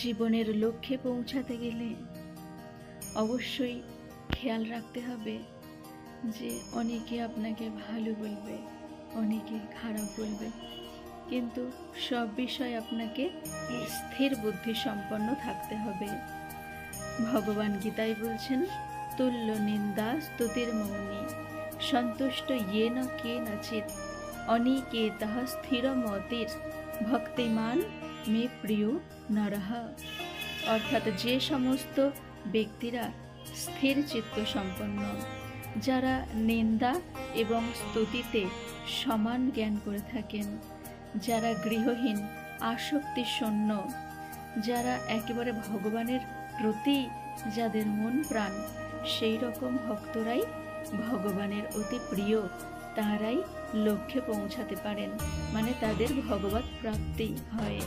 জীবনের লক্ষ্যে পৌঁছাতে গেলে অবশ্যই খেয়াল রাখতে হবে যে অনেকে আপনাকে ভালো বলবে, অনেকে খারাপ বলবে, কিন্তু সব বিষয়ে আপনাকে স্থির বুদ্ধি সম্পন্ন থাকতে হবে। ভগবান গীতায় বলছেন, তুল্য নিন্দা স্তুতির মৌনি সন্তুষ্ট ইয়েন কেনচিৎ অনিকেতঃ স্থিরমতির ভক্তিমান মে প্রিয় নরঃ। অর্থাৎ যে সমস্ত ব্যক্তিরা স্থির চিত্ত সম্পন্ন, যারা নিন্দা এবং স্তুতিতে সমান জ্ঞান করে থাকেন, যারা গৃহহীন, আসক্তি শূন্য, যারা একেবারে ভগবানের প্রতি যাদের মন প্রাণ, সেই রকম ভক্তরাই ভগবানের অতি প্রিয়, তারাই লক্ষ্যে পৌঁছাতে পারেন, মানে তাদের ভগবৎ প্রাপ্তি হয়।